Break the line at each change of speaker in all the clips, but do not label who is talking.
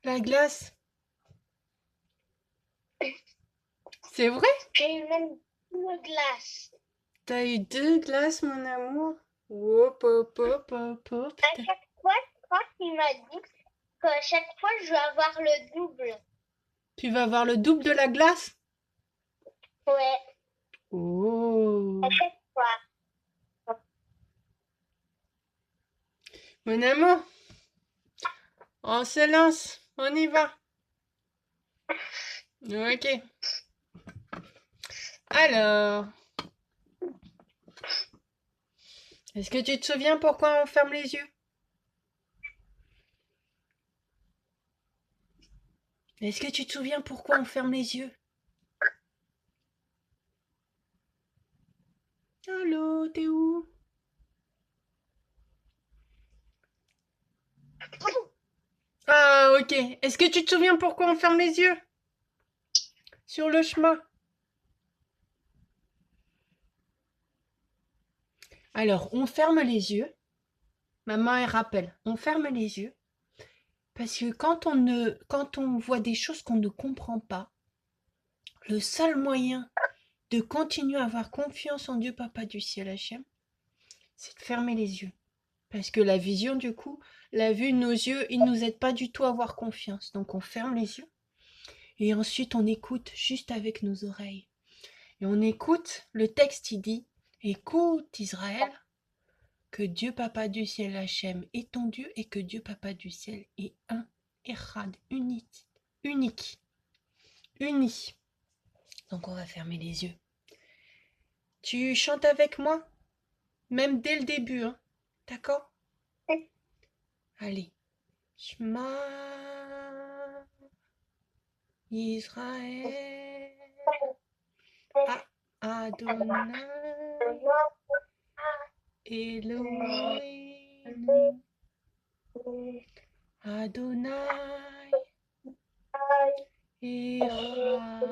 La glace. C'est vrai?
J'ai eu même une glace.
T'as eu 2 glaces, mon amour? Hop, hop, hop, hop, hop.
À chaque fois, je crois qu'il m'a dit qu'à chaque fois, je vais avoir le double.
Tu vas avoir le double de la glace?
Ouais, à
Oh.
chaque fois.
Mon amour, on se lance. On y va. Ok. Alors, est-ce que tu te souviens pourquoi on ferme les yeux? Est-ce que tu te souviens pourquoi on ferme les yeux? Allô, t'es où? Ah, ok. Est-ce que tu te souviens pourquoi on ferme les yeux? Sur le chemin. Alors, on ferme les yeux. Maman, elle rappelle. On ferme les yeux. Parce que quand on voit des choses qu'on ne comprend pas, le seul moyen de continuer à avoir confiance en Dieu, Papa du ciel, Hachem, c'est de fermer les yeux. Parce que la vision, du coup, la vue de nos yeux, il ne nous aide pas du tout à avoir confiance. Donc on ferme les yeux. Et ensuite, on écoute juste avec nos oreilles. Et on écoute, le texte, il dit, écoute Israël, que Dieu Papa du ciel Hachem est ton Dieu et que Dieu Papa du ciel est un, Echad, unique, unique, uni. Donc on va fermer les yeux. Tu chantes avec moi, même dès le début, hein. D'accord? Allez. Shema Israël Adonai Elohim Adonai Echad.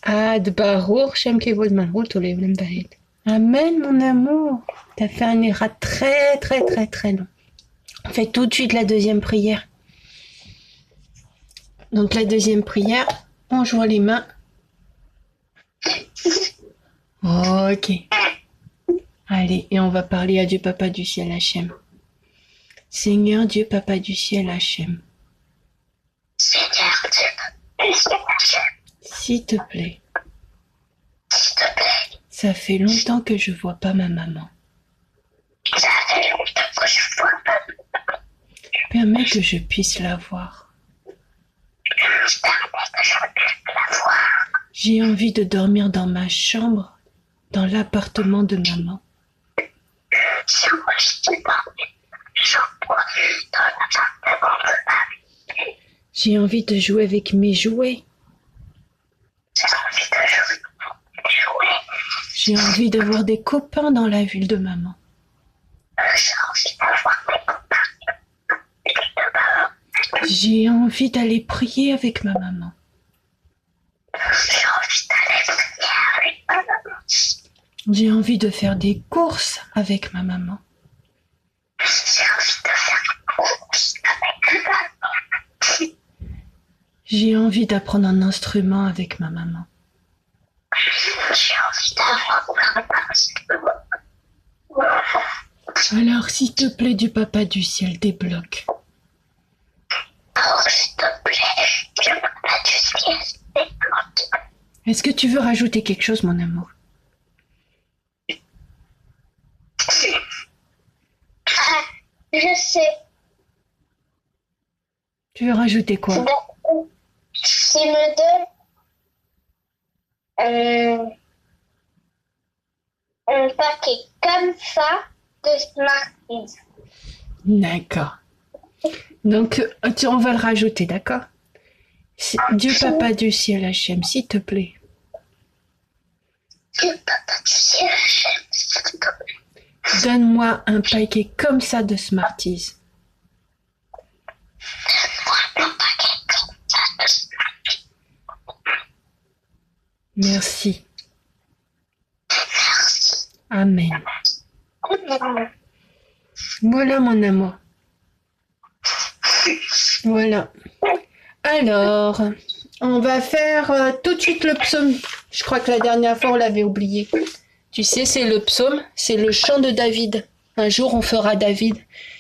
Ad Baruch Shem Kevod Malchut Olam Vaed. Amen, mon amour. T'as fait un ira très, très, très, très long. On fait tout de suite la deuxième prière. Donc la deuxième prière, on joint les mains. Ok. Allez, et on va parler à Dieu Papa du ciel Hachem. Seigneur Dieu Papa du ciel Hachem.
Seigneur Dieu,
S'il te plaît. Ça fait longtemps que je vois pas ma maman.
ça fait longtemps que je vois pas.
Permets que je puisse la voir.
Permets que je puisse la voir.
J'ai envie de dormir dans ma chambre, dans l'appartement de maman.
J'ai envie de dormir dans l'appartement de maman.
J'ai envie de jouer avec mes jouets.
J'ai envie de jouer.
J'ai envie d'avoir des copains dans la ville de maman.
J'ai envie d'avoir des copains de maman.
J'ai envie d'aller prier avec ma maman.
J'ai envie d'aller prier avec ma maman.
J'ai envie de faire des courses avec ma maman.
J'ai envie de faire des courses avec ma maman.
J'ai envie d'apprendre un instrument avec ma maman.
J'ai envie d'avoir un instrument.
Alors, s'il te plaît, du Papa du ciel, débloque.
Alors, s'il te plaît, Dieu Papa du ciel, débloque.
Est-ce que tu veux rajouter quelque chose, mon amour?
Je sais.
Tu veux rajouter quoi?
Qui me donne un paquet comme ça de Smarties.
D'accord. Donc, on va le rajouter, d'accord? Dieu Papa du ciel Hachem, s'il te plaît.
Dieu Papa du ciel Hachem, s'il te plaît.
Donne-moi un paquet comme ça de Smarties.
Donne-moi un paquet comme ça de Smarties.
Merci.
Merci.
Amen. Voilà mon amour. Voilà. Alors, on va faire tout de suite le psaume. Je crois que la dernière fois, on l'avait oublié. Tu sais, c'est le psaume, c'est le chant de David. Un jour, on fera David.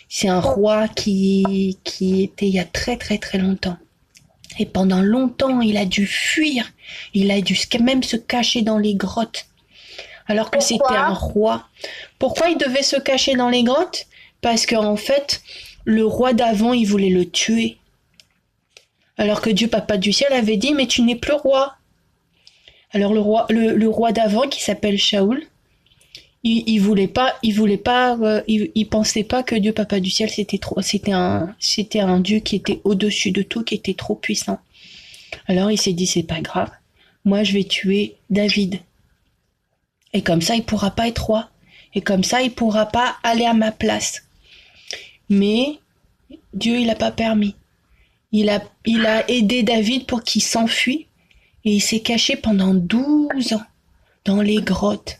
C'est un roi qui était il y a très très très longtemps. Et pendant longtemps, il a dû fuir. Il a dû même se cacher dans les grottes. Alors que c'était un roi. Pourquoi il devait se cacher dans les grottes? Parce qu'en fait, le roi d'avant, il voulait le tuer. Alors que Dieu Papa du ciel avait dit, mais tu n'es plus roi. Alors le roi d'avant, qui s'appelle Shaoul, il pensait pas que Dieu Papa du ciel c'était un Dieu qui était au-dessus de tout, qui était trop puissant. Alors il s'est dit, c'est pas grave, moi je vais tuer David. Et comme ça, il pourra pas être roi. Et comme ça, il pourra pas aller à ma place. Mais Dieu, il a pas permis. Il a aidé David pour qu'il s'enfuit. Et il s'est caché pendant 12 ans dans les grottes.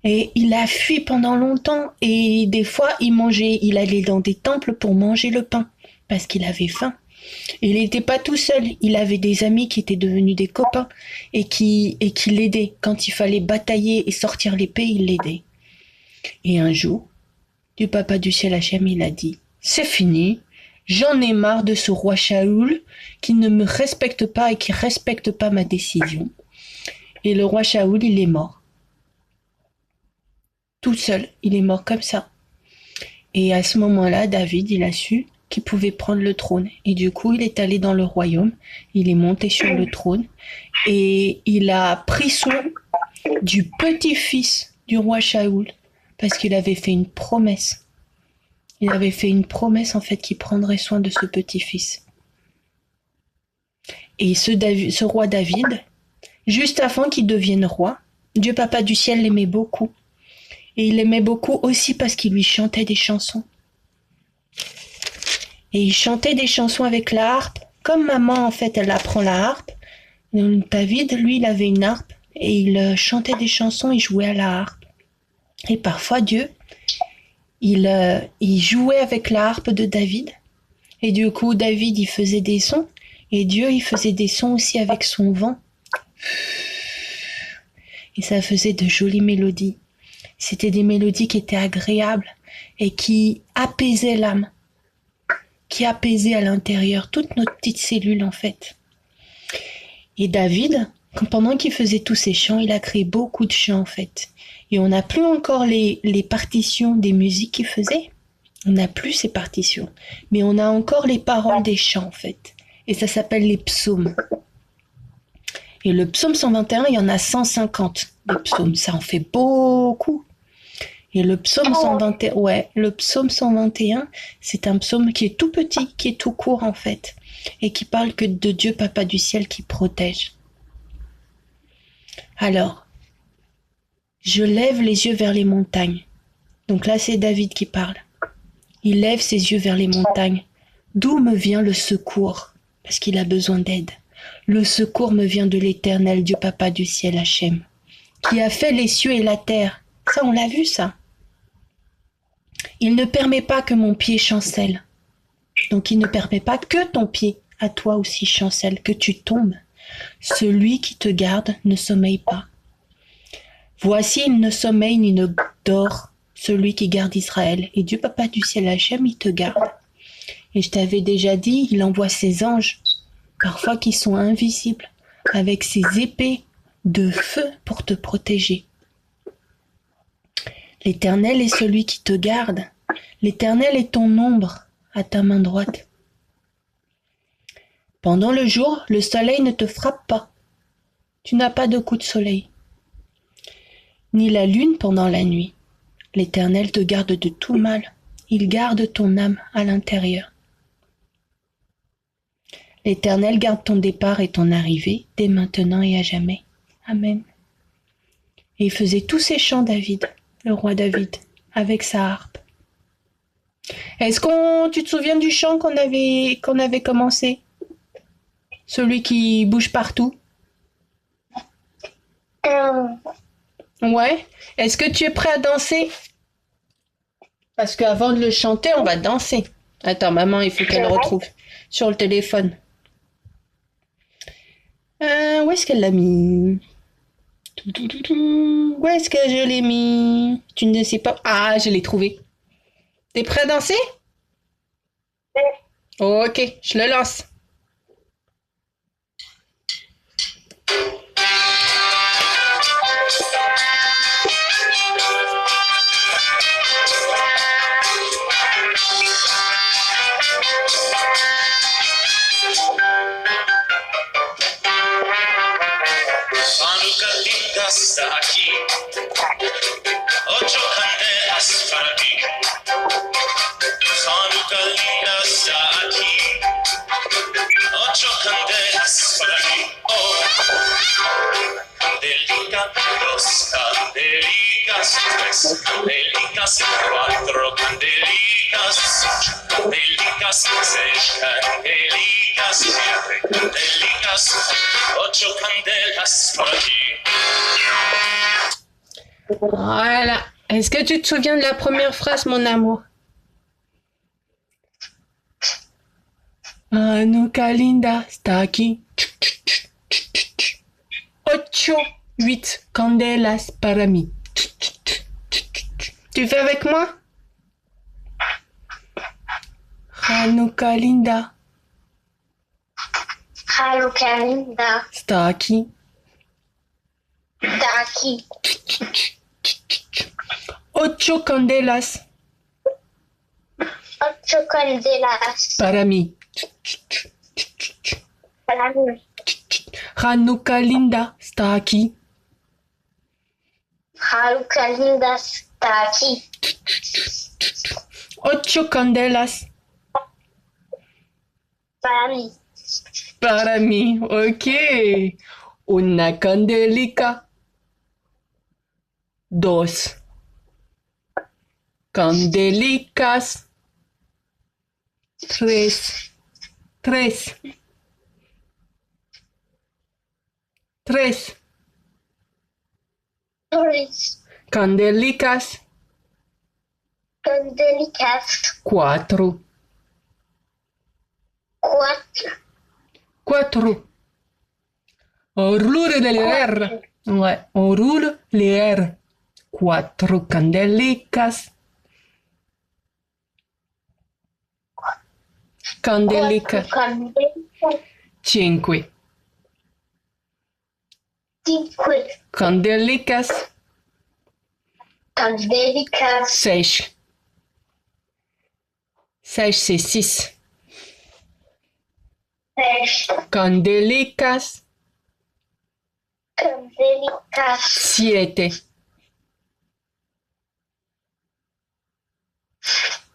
Et il a fui pendant longtemps. Et des fois, il allait dans des temples pour manger le pain. Parce qu'il avait faim. Il n'était pas tout seul. Il avait des amis qui étaient devenus des copains. Et qui l'aidaient. Quand il fallait batailler et sortir l'épée, il l'aidait. Et un jour, Dieu Papa du ciel Hachem, il a dit, c'est fini. J'en ai marre de ce roi Shaoul qui ne me respecte pas et qui respecte pas ma décision. Et le roi Shaoul, il est mort. Tout seul, il est mort comme ça. Et à ce moment-là, David, il a su qu'il pouvait prendre le trône. Et du coup, il est allé dans le royaume, il est monté sur le trône et il a pris soin du petit-fils du roi Shaoul parce qu'il avait fait une promesse. Il avait fait une promesse en fait qu'il prendrait soin de ce petit-fils. Et ce roi David, juste avant qu'il devienne roi, Dieu Papa du ciel l'aimait beaucoup. Et il l'aimait beaucoup aussi parce qu'il lui chantait des chansons. Et il chantait des chansons avec la harpe. Comme maman en fait, elle apprend la harpe. David, lui, il avait une harpe et il chantait des chansons, il jouait à la harpe. Et parfois Dieu, il jouait avec la harpe de David. Et du coup, David, il faisait des sons. Et Dieu, il faisait des sons aussi avec son vent. Et ça faisait de jolies mélodies. C'était des mélodies qui étaient agréables et qui apaisaient l'âme. Qui apaisaient à l'intérieur toutes nos petites cellules, en fait. Et David, pendant qu'il faisait tous ces chants, il a créé beaucoup de chants, en fait. Et on n'a plus encore les partitions des musiques qu'il faisait. On n'a plus ces partitions. Mais on a encore les paroles des chants, en fait. Et ça s'appelle les psaumes. Et le psaume 121, il y en a 150 des psaumes. Ça en fait beaucoup. Et le psaume 121, c'est un psaume qui est tout petit, qui est tout court, en fait. Et qui parle que de Dieu Papa du ciel qui protège. Alors, je lève les yeux vers les montagnes. Donc là, c'est David qui parle. Il lève ses yeux vers les montagnes. D'où me vient le secours? Parce qu'il a besoin d'aide. Le secours me vient de l'Éternel, Dieu Papa du ciel, Hachem, qui a fait les cieux et la terre. Ça, on l'a vu, ça. Il ne permet pas que mon pied chancelle. Donc, il ne permet pas que ton pied, à toi aussi, chancelle, que tu tombes. Celui qui te garde ne sommeille pas. Voici, il ne sommeille ni ne dort, celui qui garde Israël. Et Dieu Papa du ciel Hachem, il te garde. Et je t'avais déjà dit, il envoie ses anges, parfois qui sont invisibles, avec ses épées de feu pour te protéger. L'Éternel est celui qui te garde. L'Éternel est ton ombre à ta main droite. Pendant le jour, le soleil ne te frappe pas. Tu n'as pas de coup de soleil. Ni la lune pendant la nuit. L'Éternel te garde de tout mal. Il garde ton âme à l'intérieur. L'Éternel garde ton départ et ton arrivée, dès maintenant et à jamais. Amen. Et il faisait tous ces chants, David, le roi David, avec sa harpe. Est-ce tu te souviens du chant qu'on avait commencé? Celui qui bouge partout? Ouais. Est-ce que tu es prêt à danser? Parce qu'avant de le chanter, on va danser. Attends, maman, il faut qu'elle retrouve sur le téléphone. Où est-ce qu'elle l'a mis? Où est-ce que je l'ai mis? Tu ne sais pas? Ah, je l'ai trouvé. T'es prêt à danser? Ok, je le lance.
Está aquí, 8 candelas para ti. Hanukkah linda está aquí, 8 candelas para ti. Oh, candelica, 2 candelicas, 3 candelicas, 4 candelicas, 5 candelicas, 6 candelicas, 7 candelicas, 8 candelas para ti.
Voilà. Est-ce que tu te souviens de la première phrase, mon amour? Hanukkah linda está aquí. 8 candelas para mí. Tu fais avec moi? Hanukkah linda
Hanukkah linda
está aquí.
está aquí.
8 candelas
8 candelas
para mí.
para mí.
Hanukkah linda está aquí.
Hanukkah linda está aquí.
8 candelas
Para mí.
para mí. Ok. Una candelica. 2 candelicas. 3 candelicas.
Candelicas
4 On roule les R. Ouais, on roule les R. 4 candelicas. Candelicas. 5 candelicas.
Candelicas
6 c'est 6. Candelicas.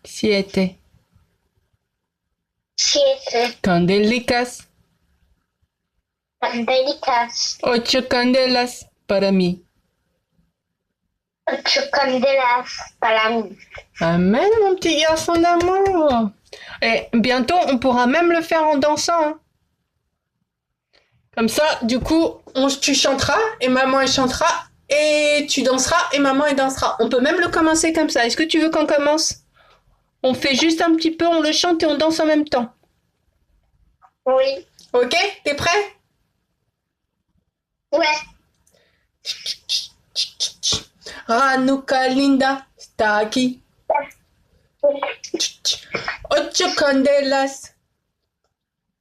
7 candelicas. 8 candelas para mí.
8 candelas para mí.
Amen, mon petit garçon d'amour. Et bientôt, on pourra même le faire en dansant. Hein. Comme ça, du coup, tu chanteras et maman elle chantera et tu danseras et maman elle dansera. On peut même le commencer comme ça. Est-ce que tu veux qu'on commence? On fait juste un petit peu, on le chante et on danse en même temps.
Oui.
Ok? T'es prêt?
Ouais.
Hanukkah linda está aquí. 8 candelas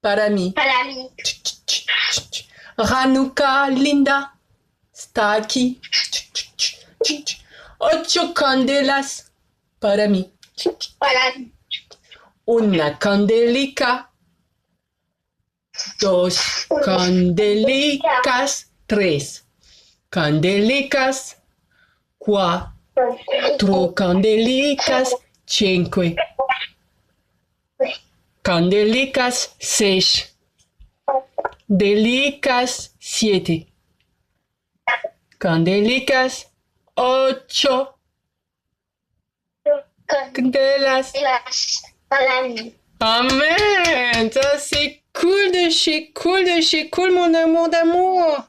para mí.
Para mí.
Hanukkah linda está aquí. 8 candelas para mí.
Para mí.
Una candelica. dos, candelicas, tres, candelicas, quattro, candelicas, cinque, candelicas, seis, delicas, siete, candelicas, ocho, candelas. Amen. Ça, c'est cool de chez cool, mon amour d'amour.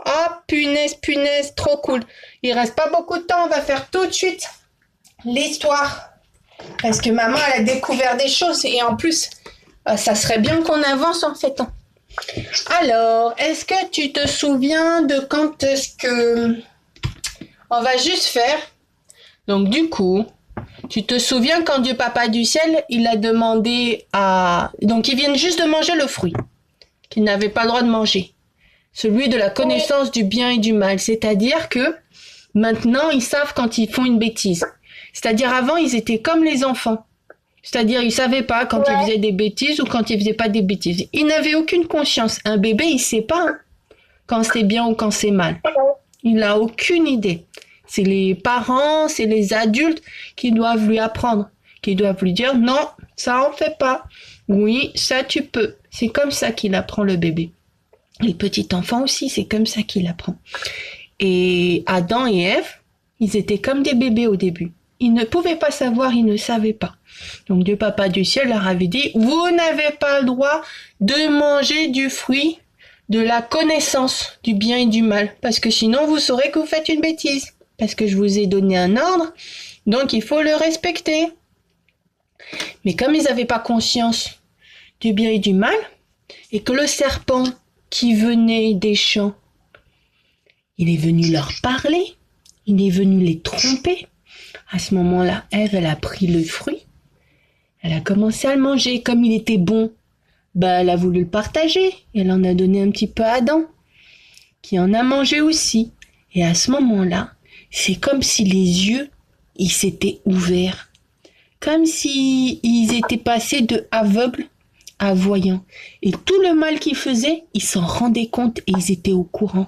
Ah, punaise, trop cool. Il reste pas beaucoup de temps, on va faire tout de suite l'histoire. Parce que maman, elle a découvert des choses et en plus, ça serait bien qu'on avance en fait. Alors, est-ce que tu te souviens de quand est-ce que... On va juste faire. Donc, du coup... Tu te souviens quand Dieu Papa du ciel, il a demandé à... Donc, ils viennent juste de manger le fruit qu'ils n'avaient pas le droit de manger. Celui de la connaissance du bien et du mal. C'est-à-dire que maintenant, ils savent quand ils font une bêtise. C'est-à-dire avant, ils étaient comme les enfants. C'est-à-dire, ils savaient pas quand ils faisaient des bêtises ou quand ils faisaient pas des bêtises. Ils n'avaient aucune conscience. Un bébé, il sait pas quand c'est bien ou quand c'est mal. Il n'a aucune idée. C'est les parents, c'est les adultes qui doivent lui apprendre, qui doivent lui dire non, ça on fait pas. Oui, ça tu peux. C'est comme ça qu'il apprend le bébé. Les petits enfants aussi, c'est comme ça qu'il apprend. Et Adam et Ève, ils étaient comme des bébés au début. Ils ne pouvaient pas savoir, ils ne savaient pas. Donc Dieu Papa du ciel leur avait dit, vous n'avez pas le droit de manger du fruit de la connaissance du bien et du mal, parce que sinon vous saurez que vous faites une bêtise. Parce que je vous ai donné un ordre, donc il faut le respecter. Mais comme ils n'avaient pas conscience du bien et du mal, et que le serpent qui venait des champs, il est venu leur parler, il est venu les tromper. À ce moment-là, Ève, elle a pris le fruit, elle a commencé à le manger. Comme il était bon, elle a voulu le partager. Elle en a donné un petit peu à Adam, qui en a mangé aussi. Et à ce moment-là, c'est comme si les yeux, ils s'étaient ouverts. Comme si ils étaient passés de aveugles à voyants. Et tout le mal qu'ils faisaient, ils s'en rendaient compte et ils étaient au courant.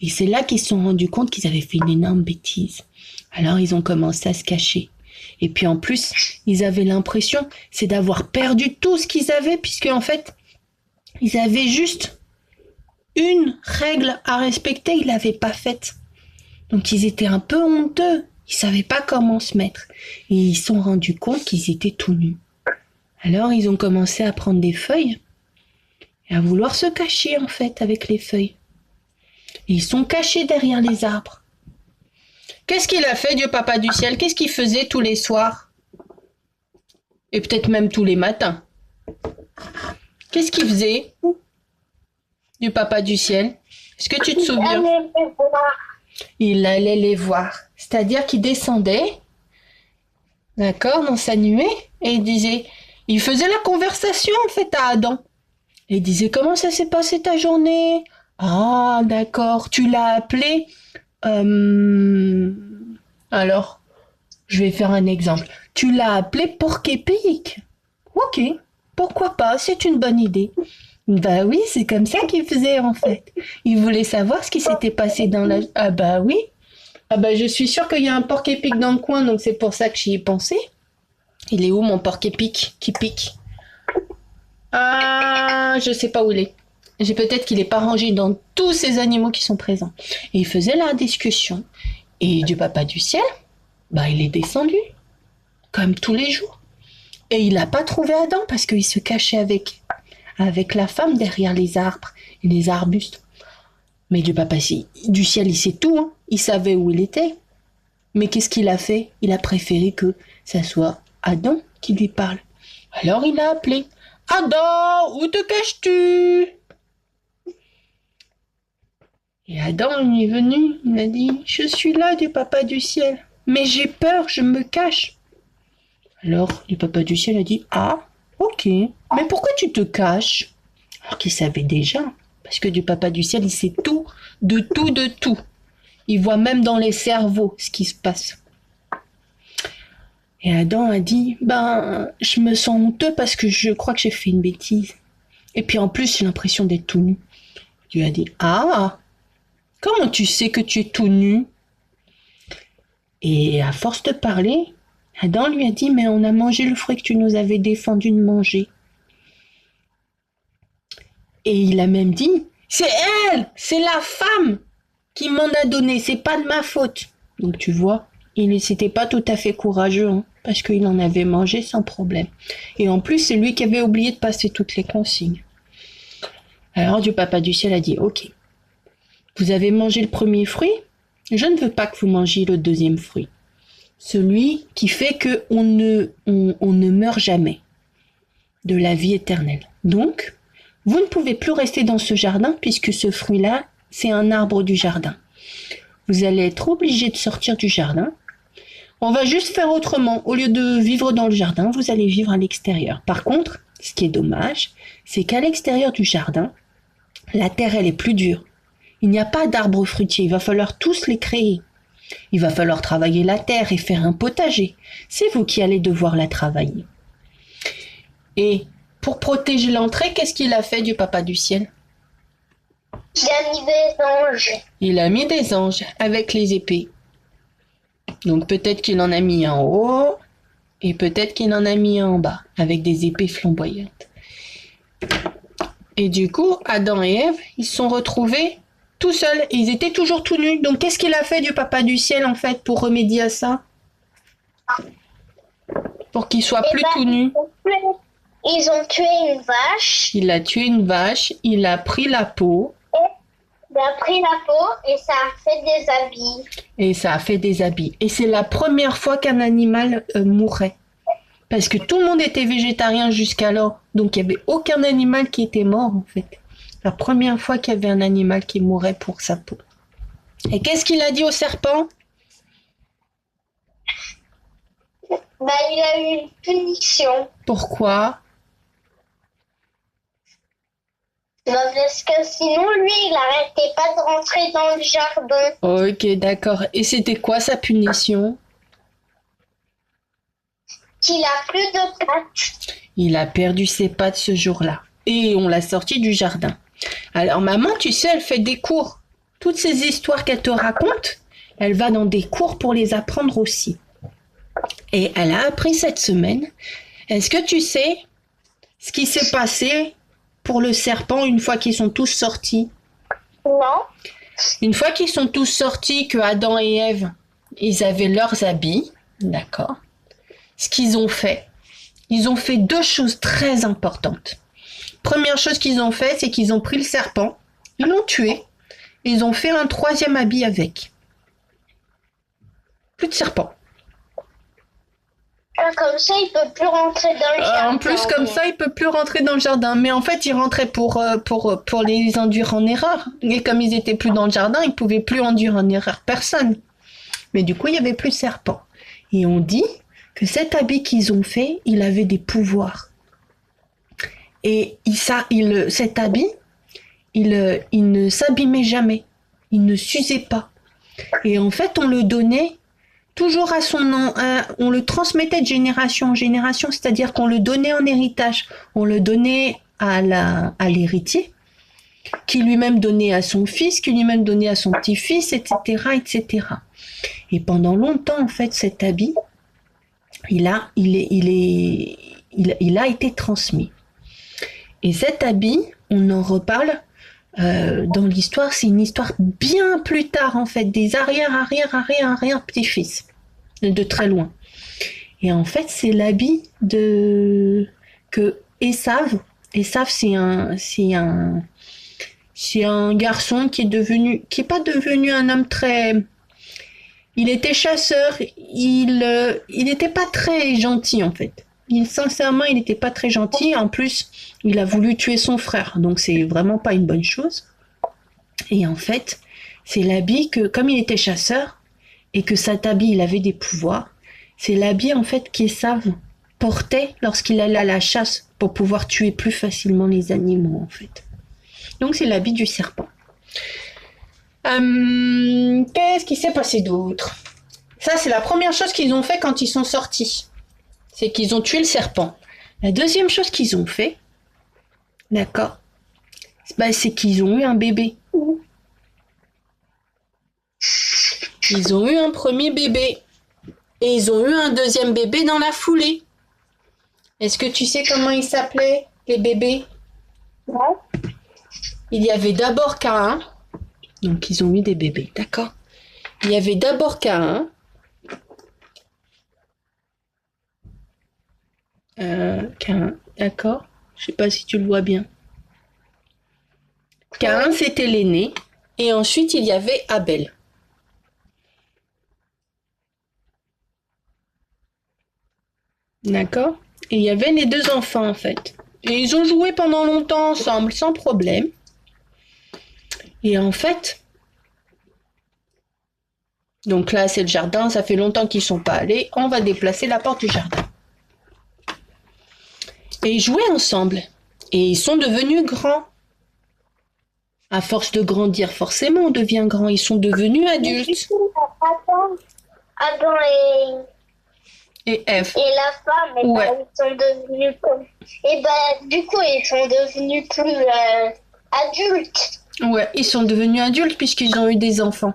Et c'est là qu'ils se sont rendus compte qu'ils avaient fait une énorme bêtise. Alors ils ont commencé à se cacher. Et puis en plus, ils avaient l'impression, c'est d'avoir perdu tout ce qu'ils avaient, puisque en fait, ils avaient juste une règle à respecter, ils l'avaient pas faite. Donc ils étaient un peu honteux, ils savaient pas comment se mettre. Et ils se sont rendus compte qu'ils étaient tout nus. Alors ils ont commencé à prendre des feuilles et à vouloir se cacher en fait avec les feuilles. Et ils sont cachés derrière les arbres. Qu'est-ce qu'il a fait, Dieu Papa du ciel? Qu'est-ce qu'il faisait tous les soirs? Et peut-être même tous les matins. Qu'est-ce qu'il faisait, Dieu Papa du ciel? Est-ce que tu te souviens? Il allait les voir. C'est-à-dire qu'il descendait, d'accord, dans sa nuée, et il faisait la conversation en fait à Adam. Et il disait, comment ça s'est passé ta journée? Ah, d'accord, tu l'as appelé. Alors, je vais faire un exemple. Tu l'as appelé porc-épic. Ok, pourquoi pas, c'est une bonne idée. Bah oui, c'est comme ça qu'il faisait en fait. Il voulait savoir ce qui s'était passé dans la... Ah bah oui. Ah bah je suis sûre qu'il y a un porc-épic dans le coin, donc c'est pour ça que j'y ai pensé. Il est où mon porc-épic qui pique? Ah, je sais pas où il est. J'ai peut-être qu'il est pas rangé dans tous ces animaux qui sont présents. Et il faisait la discussion. Et Dieu Papa du ciel, il est descendu, comme tous les jours. Et il n'a pas trouvé Adam parce qu'il se cachait avec la femme derrière les arbres et les arbustes. Mais Dieu Papa du ciel, il sait tout, hein. Il savait où il était. Mais qu'est-ce qu'il a fait? Il a préféré que ça soit Adam qui lui parle. Alors il a appelé. Adam, où te caches-tu? Et Adam, il est venu, il a dit, je suis là, Dieu Papa du ciel, mais j'ai peur, je me cache. Alors, Dieu Papa du ciel a dit, ah, ok, mais pourquoi tu te caches? Alors qu'il savait déjà, parce que Dieu Papa du ciel, il sait tout, de tout, de tout. Il voit même dans les cerveaux ce qui se passe. Et Adam a dit, je me sens honteux parce que je crois que j'ai fait une bêtise. Et puis en plus, j'ai l'impression d'être tout nu. Tu lui as dit, ah, comment tu sais que tu es tout nu? Et à force de parler, Adam lui a dit, mais on a mangé le fruit que tu nous avais défendu de manger. Et il a même dit, c'est elle, c'est la femme qui m'en a donné, c'est pas de ma faute. Donc tu vois, c'était pas tout à fait courageux, hein, parce qu'il en avait mangé sans problème. Et en plus, c'est lui qui avait oublié de passer toutes les consignes. Alors Dieu Papa du ciel a dit, ok, vous avez mangé le premier fruit, je ne veux pas que vous mangiez le deuxième fruit. Celui qui fait que on ne meurt jamais de la vie éternelle. Donc, vous ne pouvez plus rester dans ce jardin puisque ce fruit-là, c'est un arbre du jardin. Vous allez être obligé de sortir du jardin. On va juste faire autrement. Au lieu de vivre dans le jardin, vous allez vivre à l'extérieur. Par contre, ce qui est dommage, c'est qu'à l'extérieur du jardin, la terre, elle est plus dure. Il n'y a pas d'arbres fruitiers. Il va falloir tous les créer. Il va falloir travailler la terre et faire un potager. C'est vous qui allez devoir la travailler. Et pour protéger l'entrée, qu'est-ce qu'il a fait du Papa du ciel?
Il a mis des anges.
Il a mis des anges avec les épées. Donc peut-être qu'il en a mis un en haut et peut-être qu'il en a mis un en bas avec des épées flamboyantes. Et du coup, Adam et Ève, ils se sont retrouvés tout seuls. Ils étaient toujours tout nus. Donc qu'est-ce qu'il a fait du Papa du ciel en fait pour remédier à ça? Pour qu'ils soient plus tout nus.
Ils ont tué une vache.
Il a tué une vache, il a pris la peau.
Il a pris la peau et ça a fait des habits.
Et ça a fait des habits. Et c'est la première fois qu'un animal mourait. Parce que tout le monde était végétarien jusqu'alors. Donc il n'y avait aucun animal qui était mort en fait. La première fois qu'il y avait un animal qui mourait pour sa peau. Et qu'est-ce qu'il a dit au serpent?
Bah, il a eu une punition.
Pourquoi?
Bah, parce que sinon, lui, il n'arrêtait pas de rentrer dans le jardin.
Ok, d'accord. Et c'était quoi sa punition?
Qu'il a plus de pattes.
Il a perdu ses pattes ce jour-là. Et on l'a sorti du jardin. Alors maman, tu sais, elle fait des cours. Toutes ces histoires qu'elle te raconte, elle va dans des cours pour les apprendre aussi. Et elle a appris cette semaine. Est-ce que tu sais ce qui s'est passé pour le serpent une fois qu'ils sont tous sortis?
Non.
Une fois qu'ils sont tous sortis, que Adam et Ève, ils avaient leurs habits, d'accord? Ce qu'ils ont fait, ils ont fait deux choses très importantes. Première chose qu'ils ont fait, c'est qu'ils ont pris le serpent, ils l'ont tué, et ils ont fait un troisième habit avec. Plus de serpent.
Comme ça, il peut plus rentrer dans le jardin.
En plus, comme ça, il peut plus rentrer dans le jardin. Mais en fait, il rentrait pour les induire en erreur. Et comme ils étaient plus dans le jardin, ils pouvaient plus induire en erreur personne. Mais du coup, il y avait plus de serpent. Et on dit que cet habit qu'ils ont fait, il avait des pouvoirs. Et cet habit, il ne s'abîmait jamais. Il ne s'usait pas. Et en fait, on le donnait toujours à son nom, on le transmettait de génération en génération, c'est-à-dire qu'on le donnait en héritage, on le donnait à l'héritier, qui lui-même donnait à son fils, qui lui-même donnait à son petit-fils, etc., etc. Et pendant longtemps, en fait, cet habit, il a été transmis. Et cet habit, on en reparle dans l'histoire, c'est une histoire bien plus tard en fait, des arrière petits-fils, de très loin. Et en fait, c'est l'habit que Esav, c'est un garçon qui est pas devenu un homme très, il était chasseur, il n'était pas très gentil en fait. Sincèrement, il n'était pas très gentil. En plus, il a voulu tuer son frère. Donc, c'est vraiment pas une bonne chose. Et en fait, c'est l'habit que, comme il était chasseur, et que cet habit, il avait des pouvoirs, c'est l'habit, en fait, qu'Esav portait lorsqu'il allait à la chasse pour pouvoir tuer plus facilement les animaux, en fait. Donc, c'est l'habit du serpent. Qu'est-ce qui s'est passé d'autre? Ça, c'est la première chose qu'ils ont fait quand ils sont sortis. C'est qu'ils ont tué le serpent. La deuxième chose qu'ils ont fait, D'accord. Bah, c'est qu'ils ont eu un bébé. Ils ont eu un premier bébé. Et ils ont eu un deuxième bébé dans la foulée. Est-ce que tu sais comment ils s'appelaient, les bébés?
Non.
Il y avait d'abord Caïn. Donc, ils ont eu des bébés, d'accord? Il y avait d'abord Caïn. Caïn, d'accord? Je sais pas si tu le vois bien. Caïn, c'était l'aîné. Et ensuite, il y avait Abel. D'accord? Et il y avait les deux enfants, en fait. Et ils ont joué pendant longtemps ensemble, sans problème. Et en fait, donc là, c'est le jardin, ça fait longtemps qu'ils sont pas allés. On va déplacer la porte du jardin. Et ils jouaient ensemble. Et ils sont devenus grands. À force de grandir, forcément, on devient grand. Ils sont devenus adultes.
Adam
Et Ève.
et la femme, et
Ouais.
ils sont devenus comme. Et du coup, ils sont devenus plus adultes.
Ouais, ils sont devenus adultes puisqu'ils ont eu des enfants.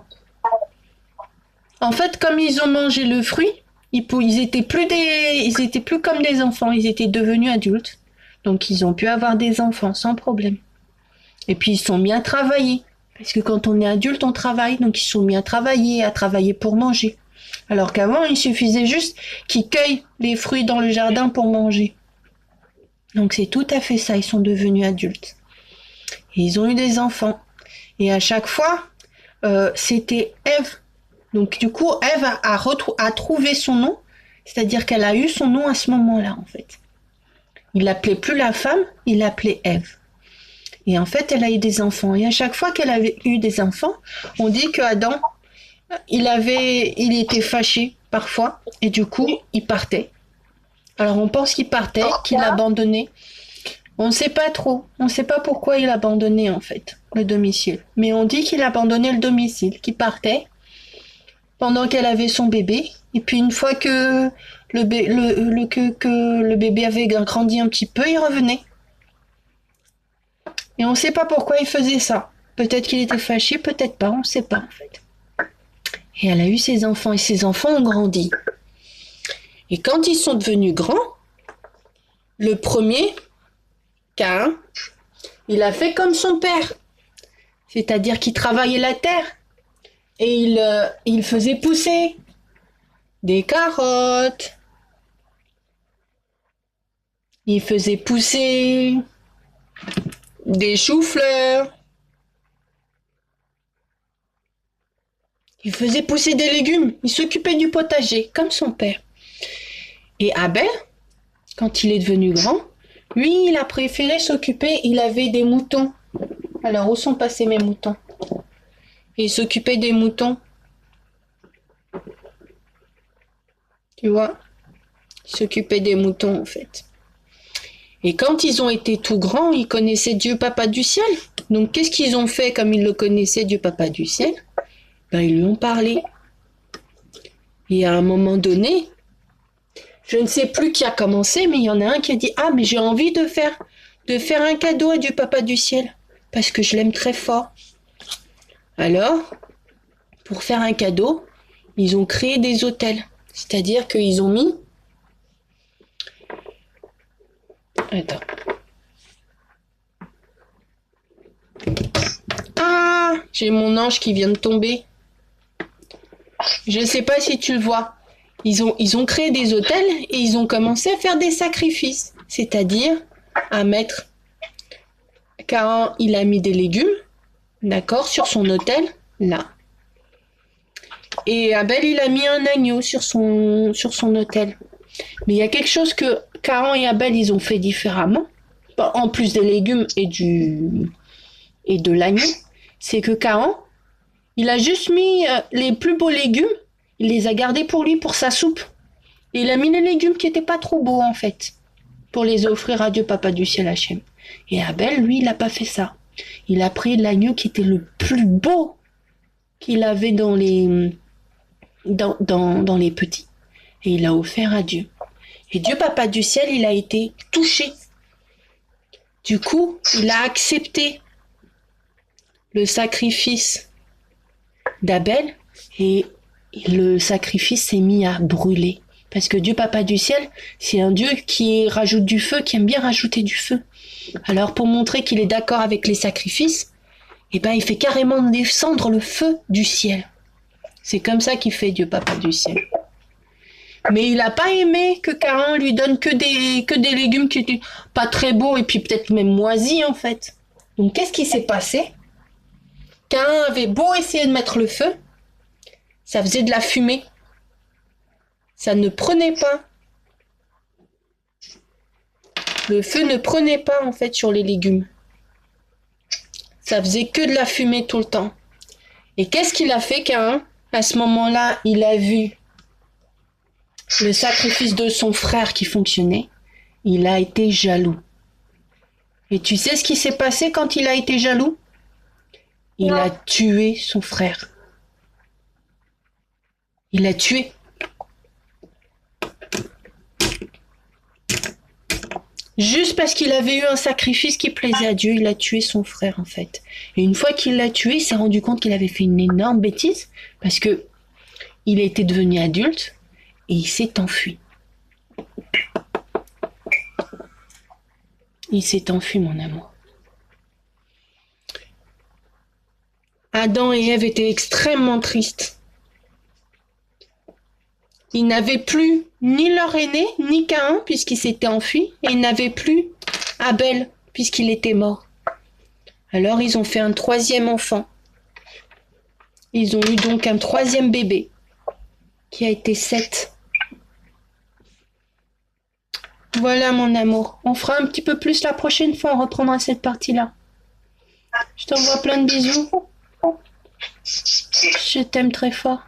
En fait, comme ils ont mangé le fruit, ils étaient plus comme des enfants. Ils étaient devenus adultes. Donc, ils ont pu avoir des enfants sans problème. Et puis, ils sont mis à travailler. Parce que quand on est adulte, on travaille. Donc, ils sont mis à travailler pour manger. Alors qu'avant, il suffisait juste qu'ils cueillent les fruits dans le jardin pour manger. Donc, c'est tout à fait ça. Ils sont devenus adultes. Et ils ont eu des enfants. Et à chaque fois, c'était Ève. Donc, du coup, Ève a trouvé son nom. C'est-à-dire qu'elle a eu son nom à ce moment-là, en fait. Il l'appelait plus la femme, il l'appelait Ève. Et en fait, elle a eu des enfants. Et à chaque fois qu'elle avait eu des enfants, on dit que Adam, il était fâché parfois, et du coup, il partait. Alors, on pense qu'il partait, qu'il abandonnait. On ne sait pas trop. On ne sait pas pourquoi il abandonnait, en fait, le domicile. Mais on dit qu'il abandonnait le domicile, qu'il partait pendant qu'elle avait son bébé. Et puis, une fois que le bébé avait grandi un petit peu, il revenait. Et on ne sait pas pourquoi il faisait ça. Peut-être qu'il était fâché, peut-être pas, on ne sait pas en fait. Et elle a eu ses enfants et ses enfants ont grandi. Et quand ils sont devenus grands, le premier, Caïn, il a fait comme son père. C'est-à-dire qu'il travaillait la terre. Et il faisait pousser des carottes. Il faisait pousser des choux-fleurs. Il faisait pousser des légumes. Il s'occupait du potager, comme son père. Et Abel, quand il est devenu grand, lui, il a préféré s'occuper, il avait des moutons. Alors, où sont passés mes moutons? Il s'occupait des moutons. Tu vois? Il s'occupait des moutons, en fait. Et quand ils ont été tout grands, ils connaissaient Dieu Papa du ciel. Donc, qu'est-ce qu'ils ont fait comme ils le connaissaient, Dieu Papa du ciel? Ben, ils lui ont parlé. Et à un moment donné, je ne sais plus qui a commencé, mais il y en a un qui a dit « Ah, mais j'ai envie de faire un cadeau à Dieu Papa du ciel, parce que je l'aime très fort. » Alors, pour faire un cadeau, ils ont créé des autels. C'est-à-dire qu'ils ont mis... Attends. Ah, j'ai mon ange qui vient de tomber. Je ne sais pas si tu le vois. Ils ont créé des autels et ils ont commencé à faire des sacrifices. C'est-à-dire à mettre... Car il a mis des légumes, d'accord, sur son autel, là. Et Abel, il a mis un agneau sur son autel. Mais il y a quelque chose que Caïn et Abel, ils ont fait différemment. En plus des légumes et de l'agneau. C'est que Caïn, il a juste mis les plus beaux légumes. Il les a gardés pour lui, pour sa soupe. Et il a mis les légumes qui étaient pas trop beaux, en fait. Pour les offrir à Dieu Papa du ciel Hachem. Et Abel, lui, il n'a pas fait ça. Il a pris l'agneau qui était le plus beau qu'il avait dans les petits. Et il l'a offert à Dieu. Et Dieu Papa du ciel, il a été touché. Du coup, il a accepté le sacrifice d'Abel et le sacrifice s'est mis à brûler. Parce que Dieu Papa du ciel, c'est un Dieu qui rajoute du feu, qui aime bien rajouter du feu. Alors pour montrer qu'il est d'accord avec les sacrifices, il fait carrément descendre le feu du ciel. C'est comme ça qu'il fait Dieu Papa du ciel. Mais il n'a pas aimé que Caïn lui donne que des légumes qui étaient pas très beaux et puis peut-être même moisis en fait. Donc qu'est-ce qui s'est passé? Caïn avait beau essayer de mettre le feu, ça faisait de la fumée. Ça ne prenait pas. Le feu ne prenait pas en fait sur les légumes. Ça faisait que de la fumée tout le temps. Et qu'est-ce qu'il a fait, Caïn? À ce moment-là, il a vu le sacrifice de son frère qui fonctionnait. Il a été jaloux. Et tu sais ce qui s'est passé quand il a été jaloux? Il a tué son frère. Il l'a tué. Juste parce qu'il avait eu un sacrifice qui plaisait à Dieu, il a tué son frère en fait. Et une fois qu'il l'a tué, il s'est rendu compte qu'il avait fait une énorme bêtise parce que il était devenu adulte et il s'est enfui. Il s'est enfui, mon amour. Adam et Ève étaient extrêmement tristes. Ils n'avaient plus ni leur aîné, ni Caïn, puisqu'il s'était enfui, et ils n'avaient plus Abel, puisqu'il était mort. Alors ils ont fait un troisième enfant. Ils ont eu donc un troisième bébé, qui a été Seth. Voilà mon amour. On fera un petit peu plus la prochaine fois, on reprendra cette partie-là. Je t'envoie plein de bisous. Je t'aime très fort.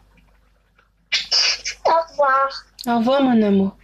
Au revoir.
Au revoir mon amour.